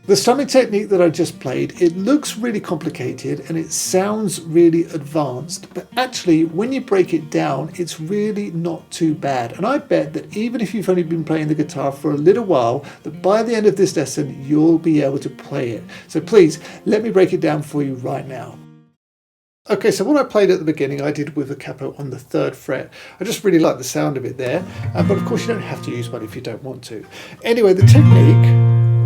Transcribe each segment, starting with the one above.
The strumming technique that I just played, it looks really complicated and it sounds really advanced, but actually when you break it down, it's really not too bad. And I bet that even if you've only been playing the guitar for a little while, that by the end of this lesson, you'll be able to play it. So please, let me break it down for you right now. Okay, so what I played at the beginning, I did with a capo on the 3rd fret. I just really like the sound of it there, but of course you don't have to use one if you don't want to. Anyway, the technique,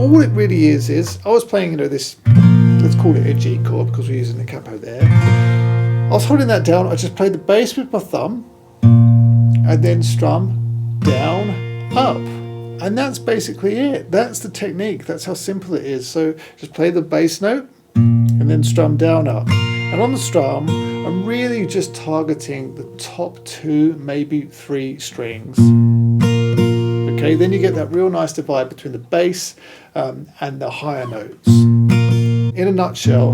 all it really is I was playing, this, let's call it a G chord because we're using the capo there. I was holding that down, I just played the bass with my thumb, and then strum, down, up. And that's basically it. That's the technique, that's how simple it is. So just play the bass note, and then strum, down, up. And on the strum, I'm really just targeting the top 2, maybe 3 strings. Okay, then you get that real nice divide between the bass and the higher notes. In a nutshell,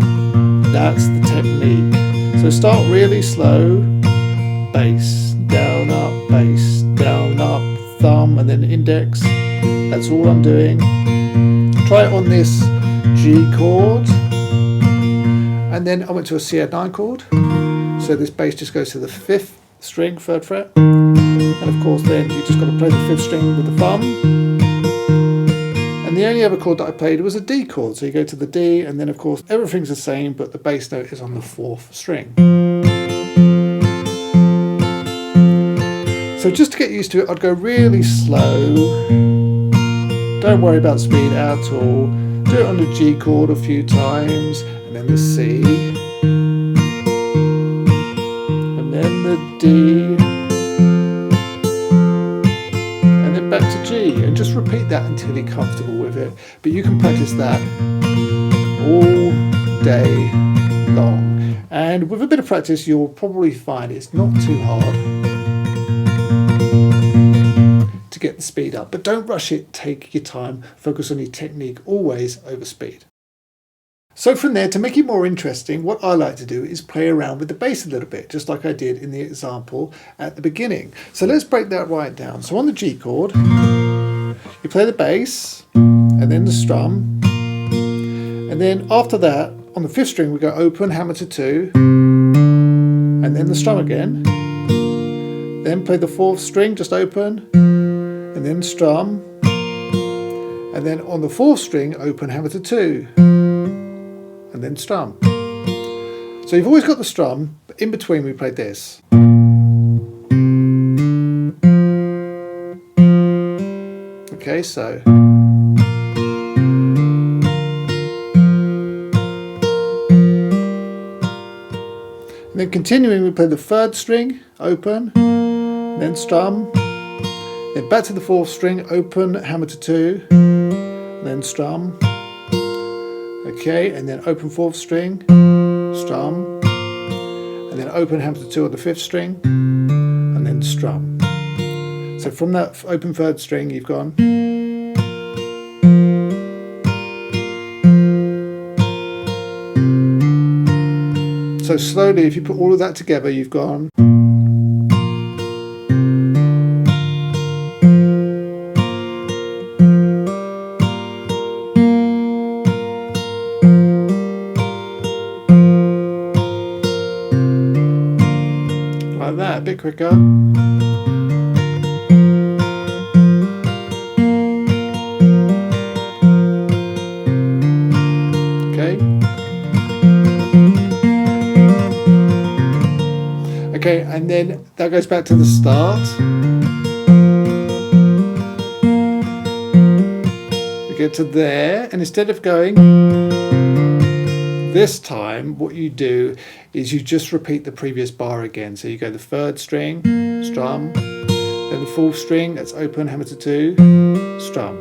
that's the technique. So start really slow, bass, down, up, thumb, and then index. That's all I'm doing. Try it on this G chord. And then I went to a C9 chord. So this bass just goes to the 5th string, 3rd fret. And of course then you just got to play the 5th string with the thumb. And the only other chord that I played was a D chord. So you go to the D, and then of course everything's the same, but the bass note is on the 4th string. So just to get used to it, I'd go really slow. Don't worry about speed at all. Do it on the G chord a few times, and then the C, and then the D, and then back to G, and just repeat that until you're comfortable with it. But you can practice that all day long, and with a bit of practice you'll probably find it's not too hard to get the speed up. But don't rush it, take your time, focus on your technique, always over speed. So from there, to make it more interesting, what I like to do is play around with the bass a little bit, just like I did in the example at the beginning. So let's break that right down. So on the G chord, you play the bass, and then the strum, and then after that, on the 5th string, we go open, hammer to 2, and then the strum again. Then play the 4th string, just open, and then strum, and then on the 4th string, open, hammer to 2. And then strum. So you've always got the strum, but in between we played this. Okay, so. And then continuing, we play the 3rd string, open, then strum, then back to the 4th string, open, hammer to 2, then strum. Okay, and then open 4th string, strum, and then open hammer to 2 on the 5th string, and then strum. So from that open 3rd string you've gone. So slowly, if you put all of that together, you've gone. Like that, a bit quicker. Okay. Okay, and then that goes back to the start. We get to there, and instead of going this time, what you do is you just repeat the previous bar again. So you go the 3rd string, strum, then the 4th string, that's open, hammer to 2, strum.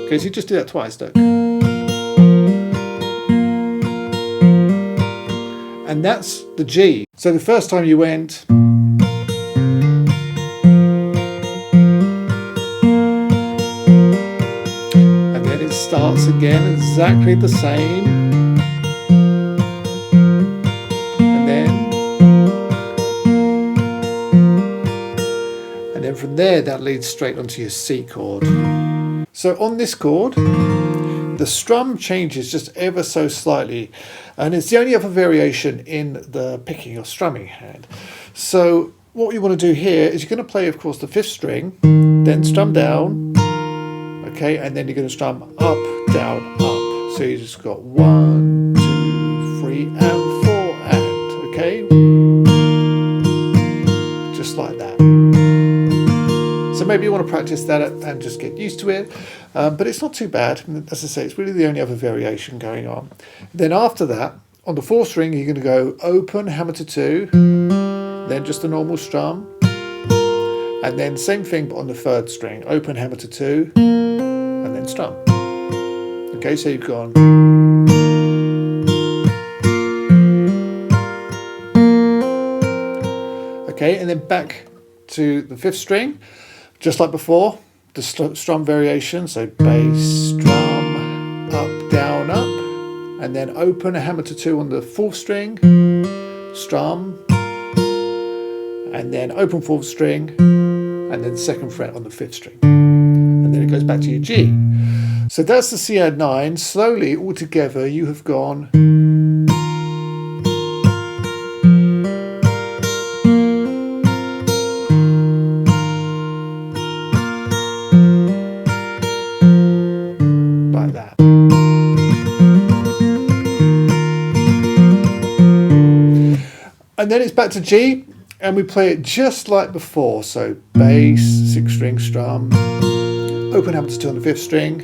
Okay, so you just do that twice, look. And that's the G. So the first time you went, and then it starts again exactly the same. And then from there, that leads straight onto your C chord. So on this chord, the the strum changes just ever so slightly, and it's the only other variation in the picking or strumming hand. So what you want to do here is you're going to play, of course, the 5th string, then strum down, okay, and then you're going to strum up, down, up. So you just got 1, 2, 3, and 4, and, okay, just like that. So maybe you want to practice that and just get used to it, but it's not too bad. As I say, it's really the only other variation going on. Then after that, on the 4th string, you're going to go open, hammer to 2, then just a normal strum, and then same thing but on the 3rd string, open, hammer to 2, and then strum. Okay, so you've gone. Okay, and then back to the 5th string, just like before, the strum variation, so bass, strum, up, down, up, and then open, a hammer to 2 on the 4th string, strum, and then open 4th string, and then 2nd fret on the 5th string. And then it goes back to your G. So that's the C add 9. Slowly, all together, you have gone. Like that. And then it's back to G, and we play it just like before. So bass, 6th string, strum, open, hammer to 2 on the 5th string,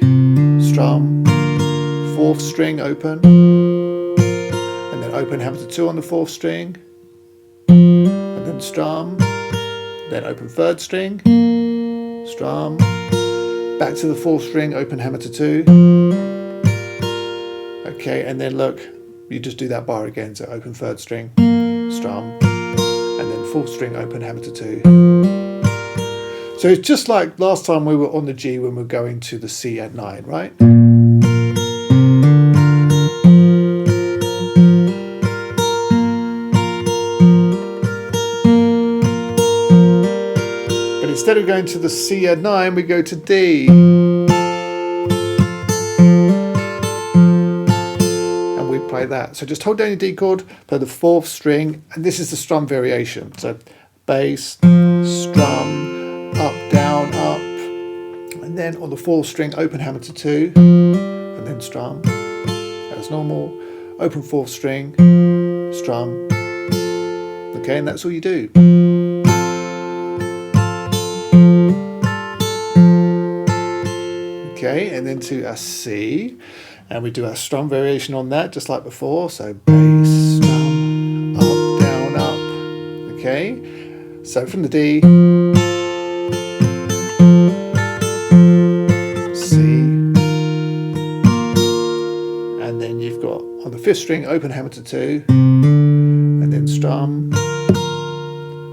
strum, 4th string, open, and then open, hammer to 2 on the 4th string, and then strum, then open 3rd string, strum, back to the 4th string, open, hammer to 2, okay, and then look, you just do that bar again, so open 3rd string, strum, and then 4th string, open, hammer to 2. So it's just like last time we were on the G when we were going to the C add 9, right? But instead of going to the C add 9, we go to D. And we play that. So just hold down your D chord, play the 4th string, and this is the strum variation. So bass, strum, up, down, up, and then on the 4th string, open, hammer to 2, and then strum, as normal, open 4th string, strum, okay, and that's all you do. Okay, and then to a C, and we do our strum variation on that, just like before, so bass, strum, up, down, up, okay, so from the D, on the 5th string, open, hammer to 2, and then strum,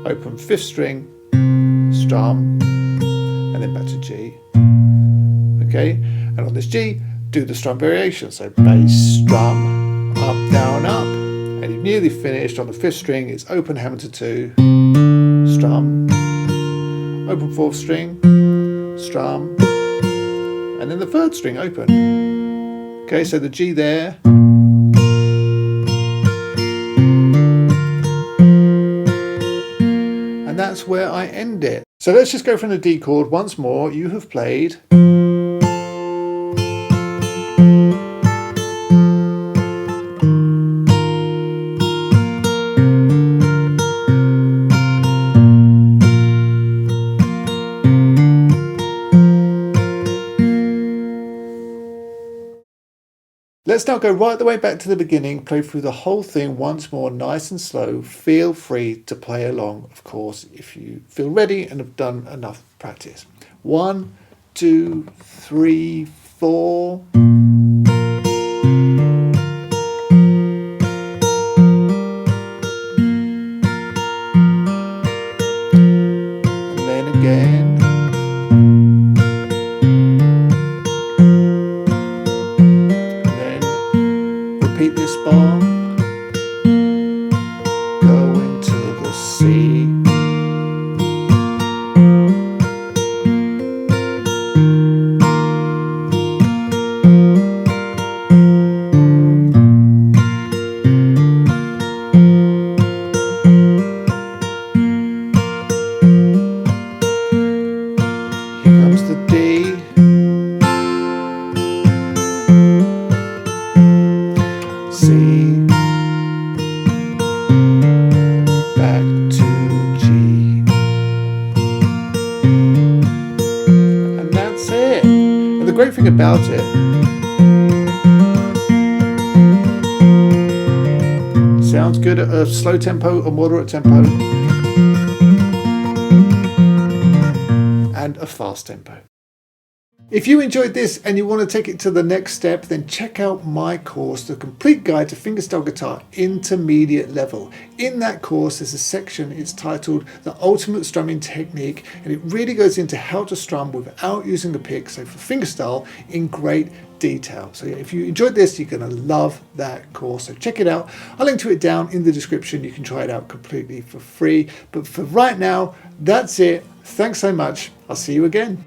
open 5th string, strum, and then back to G. Okay, and on this G, do the strum variation. So bass, strum, up, down, up, and you've nearly finished. On the 5th string, it's open, hammer to 2, strum, open 4th string, strum, and then the 3rd string, open. Okay, so the G there. And that's where I end it. So let's just go from the D chord once more. You have played. Let's now go right the way back to the beginning, play through the whole thing once more, nice and slow. Feel free to play along, of course, if you feel ready and have done enough practice. 1, 2, 3, 4. And then again. Repeat this bar, go into the C, great thing about it, sounds good at a slow tempo, a moderate tempo, and a fast tempo. If you enjoyed this and you want to take it to the next step, then check out my course, The Complete Guide to Fingerstyle Guitar Intermediate Level. In that course, there's a section, it's titled The Ultimate Strumming Technique, and it really goes into how to strum without using the pick, so for fingerstyle, in great detail. So if you enjoyed this, you're going to love that course. So check it out. I'll link to it down in the description. You can try it out completely for free. But for right now, that's it. Thanks so much. I'll see you again.